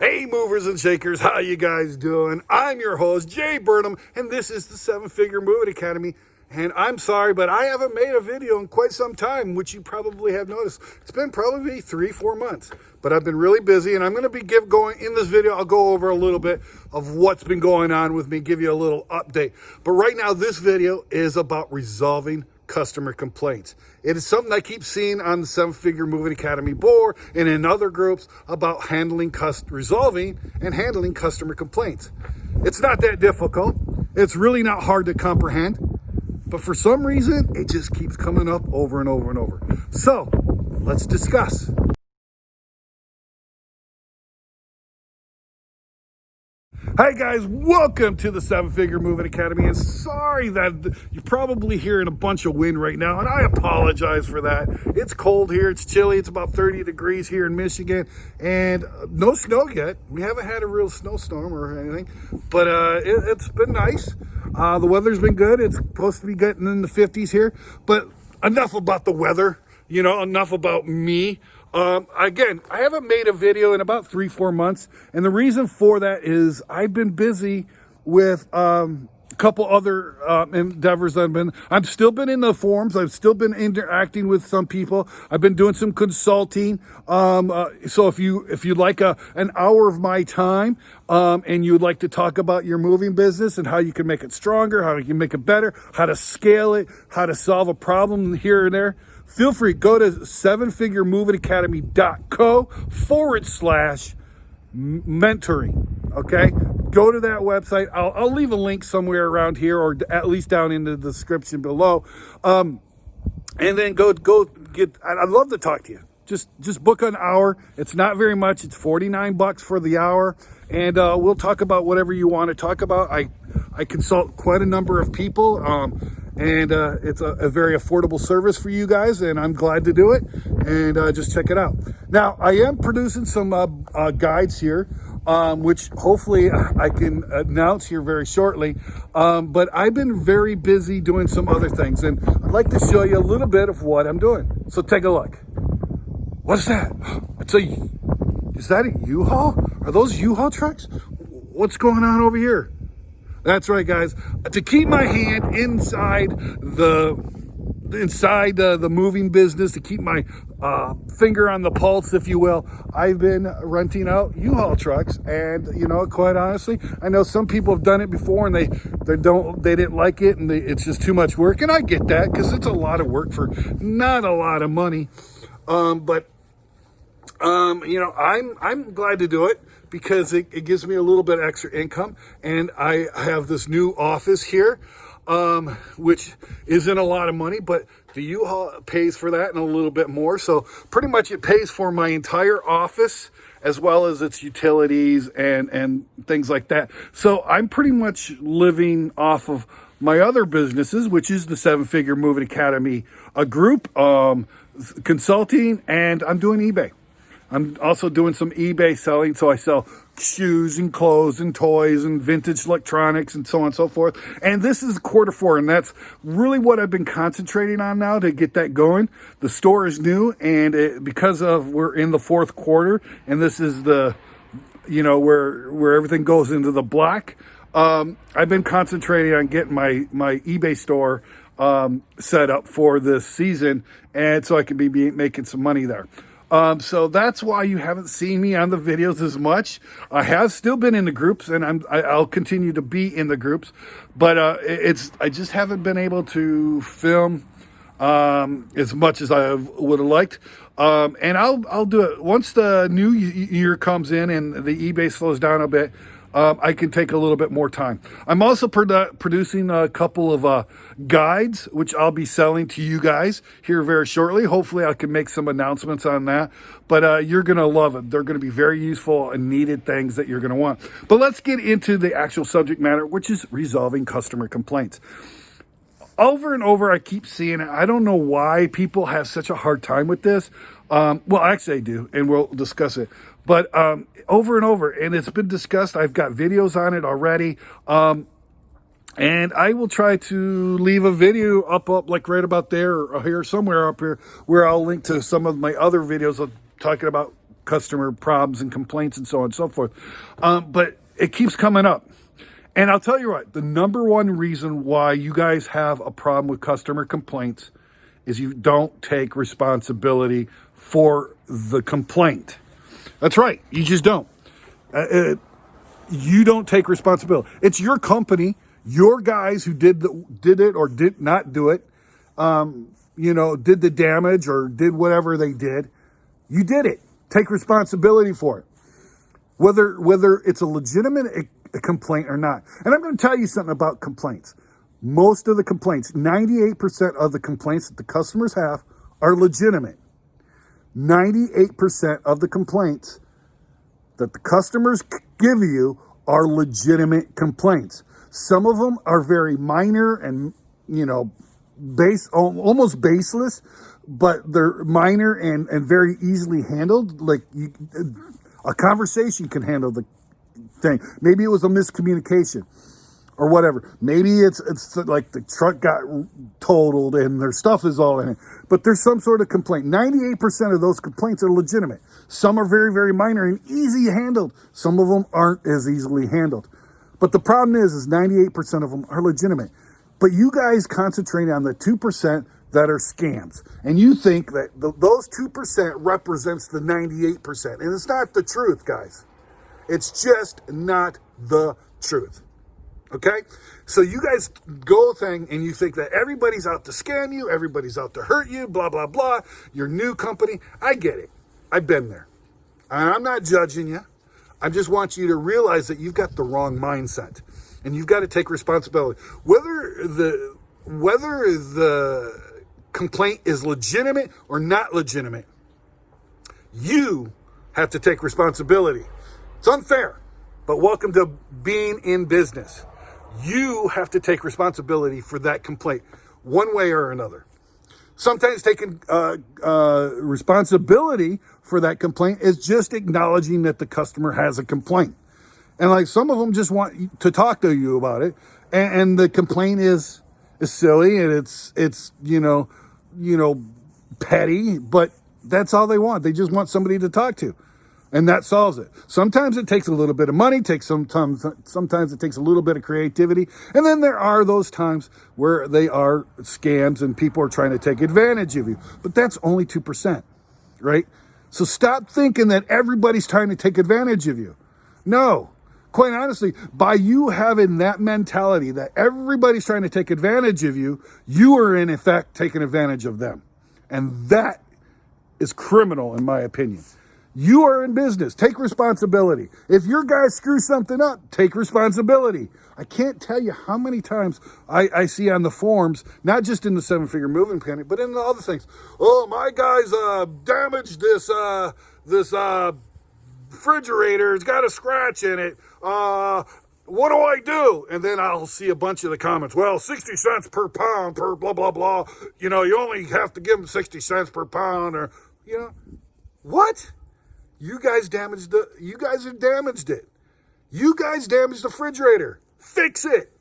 Hey movers and shakers, how you guys doing? I'm your host, Jay Burnham, and this is the 7-Figure Moving Academy. And I'm sorry, but I haven't made a video in quite some time, which you probably have noticed. It's been probably 3-4 months, but I've been really busy, and I'm going to be going in this video. I'll go over a little bit of what's been going on with me, give you a little update. But right now, this video is about resolving customer complaints. It is something I keep seeing on the 7-Figure Moving Academy board and in other groups about resolving and handling customer complaints. It's not that difficult. It's really not hard to comprehend, but for some reason, it just keeps coming up over and over and over. So let's discuss. Hi guys, welcome to the 7-Figure Moving Academy, and sorry that you're probably hearing a bunch of wind right now, and I apologize for that. It's cold here, it's chilly, it's about 30 degrees here in Michigan, and no snow yet. We haven't had a real snowstorm or anything, but it's been nice. The weather's been good. It's supposed to be getting in the 50s here, but enough about the weather, enough about me. Again, I haven't made a video in about 3-4 months. And the reason for that is I've been busy with, a couple other, endeavors I've still been in the forums. I've still been interacting with some people. I've been doing some consulting. So if you'd like an hour of my time, and you'd like to talk about your moving business and how you can make it stronger, how you can make it better, how to scale it, how to solve a problem here and there, feel free, go to 7figuremovingacademy.co/mentoring. Okay, go to that website. I'll leave a link somewhere around here, or at least down in the description below. And then go get. I'd love to talk to you. Just book an hour. It's not very much. It's $49 for the hour, and we'll talk about whatever you want to talk about. I consult quite a number of people. And it's a very affordable service for you guys, and I'm glad to do it. And just check it out. Now, I am producing some guides here, which hopefully I can announce here very shortly. But I've been very busy doing some other things, and I'd like to show you a little bit of what I'm doing. So take a look. What's that? Is that a U-Haul? Are those U-Haul trucks? What's going on over here? That's right, guys. To keep my hand inside the moving business, to keep my finger on the pulse, if you will, I've been renting out U-Haul trucks. And quite honestly, I know some people have done it before, and they didn't like it, and it's just too much work. And I get that, because it's a lot of work for not a lot of money. I'm glad to do it, because it gives me a little bit extra income. And I have this new office here, which isn't a lot of money, but the U-Haul pays for that and a little bit more. So pretty much it pays for my entire office, as well as its utilities and things like that. So I'm pretty much living off of my other businesses, which is the 7-Figure Moving Academy, a group, consulting, and I'm doing eBay. I'm also doing some eBay selling, so I sell shoes and clothes and toys and vintage electronics and so on and so forth. And this is Q4, and that's really what I've been concentrating on now to get that going. The store is new, and because we're in the Q4, and this is the, where everything goes into the black. I've been concentrating on getting my eBay store set up for this season, and so I can be making some money there. So that's why you haven't seen me on the videos as much. I have still been in the groups, and I'll continue to be in the groups, but I just haven't been able to film as much as I would have liked. And I'll do it once the new year comes in and the eBay slows down a bit. I can take a little bit more time. I'm also producing a couple of guides, which I'll be selling to you guys here very shortly. Hopefully I can make some announcements on that, but you're going to love it. They're going to be very useful and needed things that you're going to want. But let's get into the actual subject matter, which is resolving customer complaints. Over and over, I keep seeing it. I don't know why people have such a hard time with this. Well, actually I do, and we'll discuss it. But over and over, and it's been discussed. I've got videos on it already. And I will try to leave a video up like right about there or here, somewhere up here, where I'll link to some of my other videos of talking about customer problems and complaints and so on and so forth. But it keeps coming up. And I'll tell you what, the number one reason why you guys have a problem with customer complaints is you don't take responsibility for the complaint. That's right. You just don't. You don't take responsibility. It's your company, your guys who did it or did not do it, did the damage or did whatever they did. You did it. Take responsibility for it. Whether it's a legitimate complaint or not. And I'm going to tell you something about complaints. Most of the complaints, 98% of the complaints that the customers have are legitimate. 98% of the complaints that the customers give you are legitimate complaints. Some of them are very minor and, almost baseless, but they're minor and very easily handled. Like a conversation can handle the thing. Maybe it was a miscommunication or whatever. Maybe it's like the truck got totaled and their stuff is all in it. But there's some sort of complaint. 98% of those complaints are legitimate. Some are very, very minor and easy handled. Some of them aren't as easily handled. But the problem is 98% of them are legitimate. But you guys concentrate on the 2% that are scams. And you think that those 2% represents the 98%. And it's not the truth, guys. It's just not the truth. Okay? So you guys go thing and you think that everybody's out to scam you, everybody's out to hurt you, blah, blah, blah. Your new company. I get it. I've been there. And I'm not judging you. I just want you to realize that you've got the wrong mindset. And you've got to take responsibility. Whether the complaint is legitimate or not legitimate, you have to take responsibility. It's unfair, but welcome to being in business. You have to take responsibility for that complaint one way or another. Sometimes taking responsibility for that complaint is just acknowledging that the customer has a complaint. And like some of them just want to talk to you about it. And the complaint is silly and it's petty, but that's all they want. They just want somebody to talk to. And that solves it. Sometimes it takes a little bit of money, sometimes it takes a little bit of creativity. And then there are those times where they are scams and people are trying to take advantage of you. But that's only 2%, right? So stop thinking that everybody's trying to take advantage of you. No. Quite honestly, by you having that mentality that everybody's trying to take advantage of you, you are in effect taking advantage of them. And that is criminal in my opinion. You are in business. Take responsibility. If your guys screw something up, take responsibility. I can't tell you how many times I see on the forums, not just in the 7-figure moving panic, but in the other things. Oh, my guys damaged this refrigerator. It's got a scratch in it. What do I do? And then I'll see a bunch of the comments. Well, 60 cents per pound per blah, blah, blah. You only have to give them 60 cents per pound or, what? You guys damaged it. You guys damaged the refrigerator. Fix it.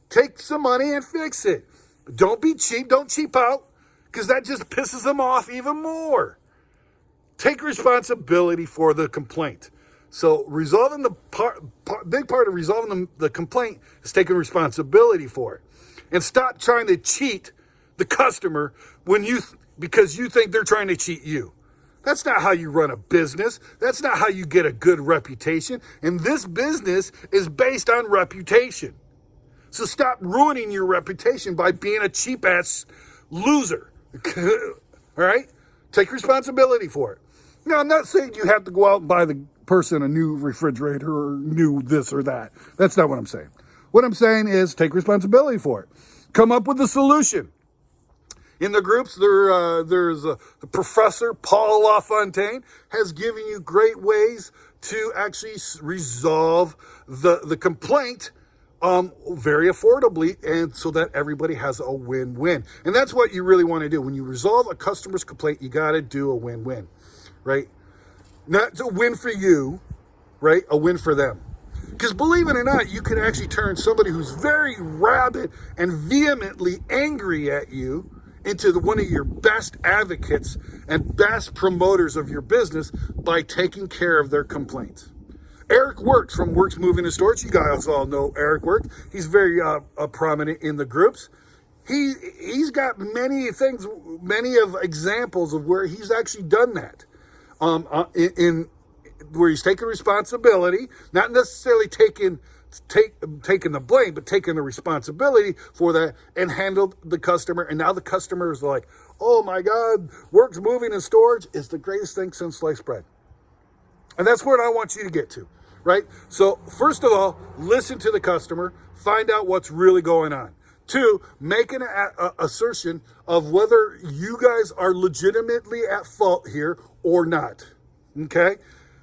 Take some money and fix it. Don't be cheap. Don't cheap out because that just pisses them off even more. Take responsibility for the complaint. So resolving big part of resolving the complaint is taking responsibility for it. And stop trying to cheat the customer because you think they're trying to cheat you. That's not how you run a business. That's not how you get a good reputation. And this business is based on reputation. So stop ruining your reputation by being a cheap-ass loser. All right? Take responsibility for it. Now, I'm not saying you have to go out and buy the person a new refrigerator or new this or that. That's not what I'm saying. What I'm saying is take responsibility for it. Come up with a solution. In the groups, there's a Professor Paul LaFontaine has given you great ways to actually resolve the complaint very affordably and so that everybody has a win-win. And that's what you really want to do. When you resolve a customer's complaint, you got to do a win-win, right? Not a win for you, right? A win for them. Because believe it or not, you can actually turn somebody who's very rabid and vehemently angry at you into one of your best advocates and best promoters of your business by taking care of their complaints. Eric Works from Works Moving and Storage. You guys all know Eric Works. He's very prominent in the groups. He's got many of examples of where he's actually done that. In where he's taken responsibility, not necessarily taking the blame, but taking the responsibility for that and handled the customer. And now the customer is like, oh my God, Works Moving and Storage is the greatest thing since sliced bread. And that's what I want you to get to, right? So first of all, listen to the customer, find out what's really going on. 2, make an assertion of whether you guys are legitimately at fault here or not, okay?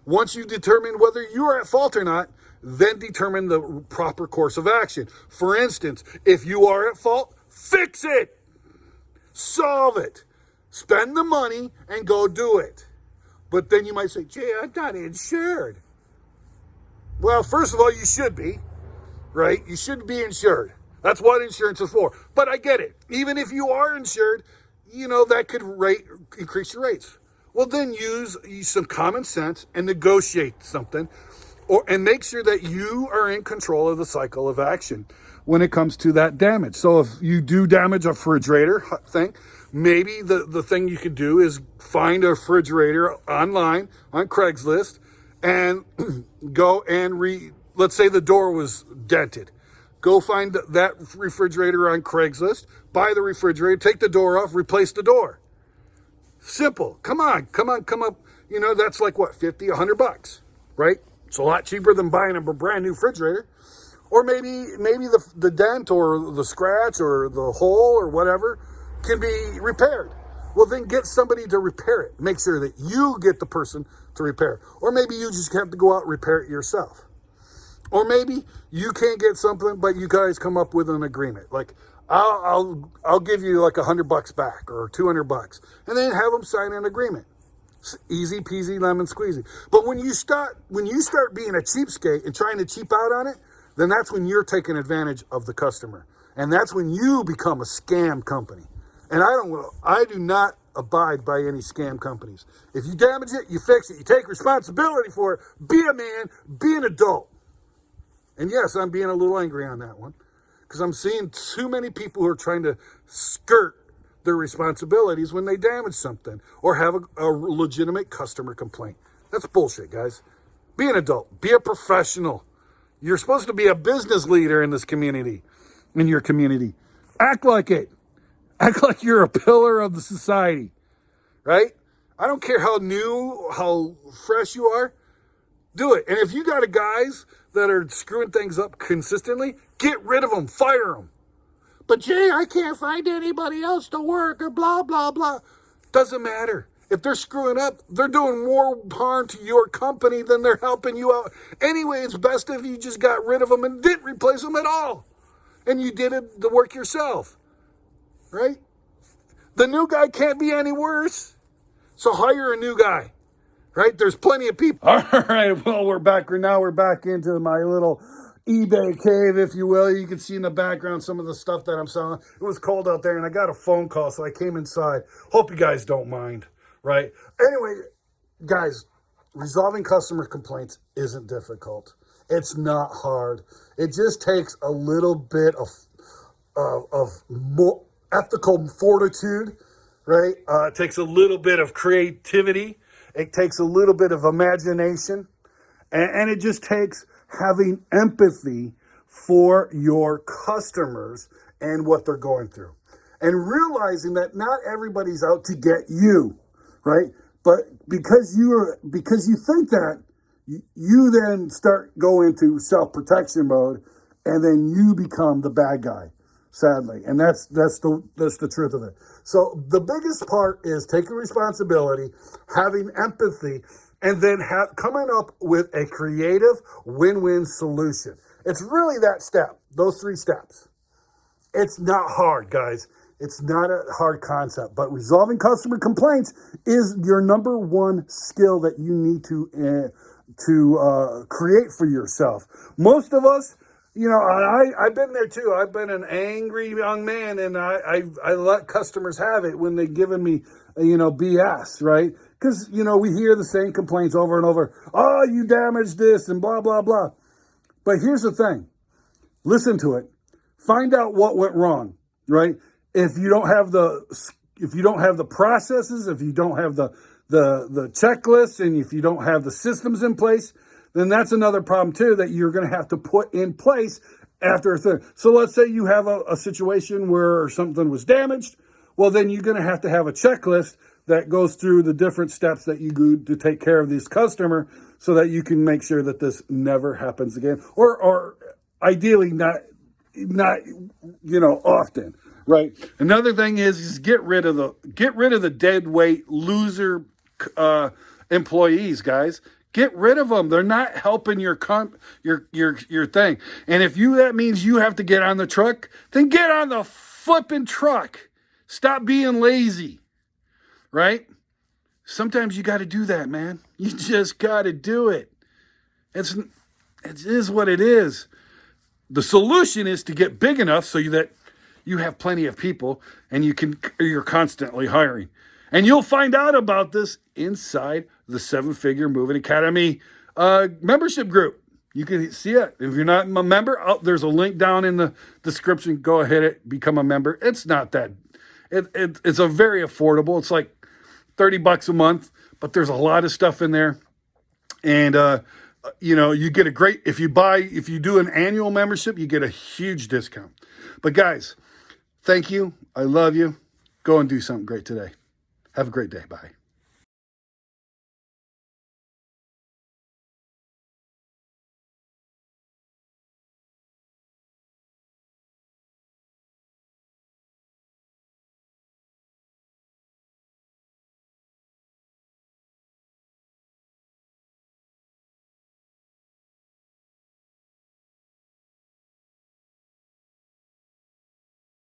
Once you determine whether you are at fault or not, then determine the proper course of action. For instance, if you are at fault, fix it, solve it, spend the money and go do it. But then you might say, Jay, I'm not insured. Well, first of all, you should be, right? You should be insured. That's what insurance is for. But I get it. Even if you are insured, that could increase your rates. Well, then use some common sense and negotiate something, and make sure that you are in control of the cycle of action when it comes to that damage. So if you do damage a refrigerator thing, maybe the thing you could do is find a refrigerator online on Craigslist and go and let's say the door was dented. Go find that refrigerator on Craigslist, buy the refrigerator, take the door off, replace the door. Simple. Come up. That's like what, $50, $100, right? It's a lot cheaper than buying a brand new refrigerator. Or maybe the dent or the scratch or the hole or whatever can be repaired. Well, then get somebody to repair it. Make sure that you get the person to repair it. Or maybe you just have to go out and repair it yourself. Or maybe you can't get something, but you guys come up with an agreement. Like, I'll give you like $100 back or $200, and then have them sign an agreement. It's easy peasy lemon squeezy. But when you start being a cheapskate and trying to cheap out on it, then that's when you're taking advantage of the customer, and that's when you become a scam company. And I do not abide by any scam companies. If you damage it, you fix it. You take responsibility for it. Be a man. Be an adult. And yes, I'm being a little angry on that one because I'm seeing too many people who are trying to skirt their responsibilities when they damage something or have a legitimate customer complaint. That's bullshit, guys. Be an adult. Be a professional. You're supposed to be a business leader in this community, in your community. Act like it. Act like you're a pillar of the society, right? I don't care how new, how fresh you are. Do it. And if you got guys that are screwing things up consistently, get rid of them, fire them. But Jay, I can't find anybody else to work or blah, blah, blah. Doesn't matter. If they're screwing up, they're doing more harm to your company than they're helping you out. Anyway, it's best if you just got rid of them and didn't replace them at all. And you did the work yourself, right? The new guy can't be any worse. So hire a new guy. Right? There's plenty of people. All right. Well, we're back. Now we're back into my little eBay cave, if you will. You can see in the background some of the stuff that I'm selling. It was cold out there, and I got a phone call, so I came inside. Hope you guys don't mind, right? Anyway, guys, resolving customer complaints isn't difficult. It's not hard. It just takes a little bit of more ethical fortitude, right? It takes a little bit of creativity. It takes a little bit of imagination, and it just takes having empathy for your customers and what they're going through, and realizing that not everybody's out to get you, right? But because you think that, you then start going into self-protection mode, and then you become the bad guy, sadly, and that's the truth of it. So the biggest part is taking responsibility, having empathy, and then coming up with a creative win-win solution. It's really that step, those 3 steps. It's not hard, guys. It's not a hard concept, but resolving customer complaints is your number one skill that you need to create for yourself. Most of us, I've been there too. I've been an angry young man, and I let customers have it when they've given me, BS, right? Because, we hear the same complaints over and over. Oh, you damaged this and blah, blah, blah. But here's the thing. Listen to it. Find out what went wrong, right? If you don't have the processes, if you don't have the checklists, and if you don't have the systems in place, then that's another problem too that you're going to have to put in place after a thing. So let's say you have a situation where something was damaged. Well, then you're going to have a checklist that goes through the different steps that you do to take care of this customer so that you can make sure that this never happens again, or ideally not often, right? Another thing is get rid of the dead weight loser employees, guys. Get rid of them. They're not helping your thing. And if that means you have to get on the truck, then get on the flipping truck. Stop being lazy, right? Sometimes you got to do that, man. You just got to do it. It is what it is. The solution is to get big enough so that you have plenty of people and you're constantly hiring. And you'll find out about this inside the 7-Figure Moving Academy membership group. You can see it. If you're not a member, there's a link down in the description. Go ahead and become a member. It's not that. It's a very affordable. It's like $30 a month, but there's a lot of stuff in there. And, you get a great, if you do an annual membership, you get a huge discount. But guys, thank you. I love you. Go and do something great today. Have a great day. Bye.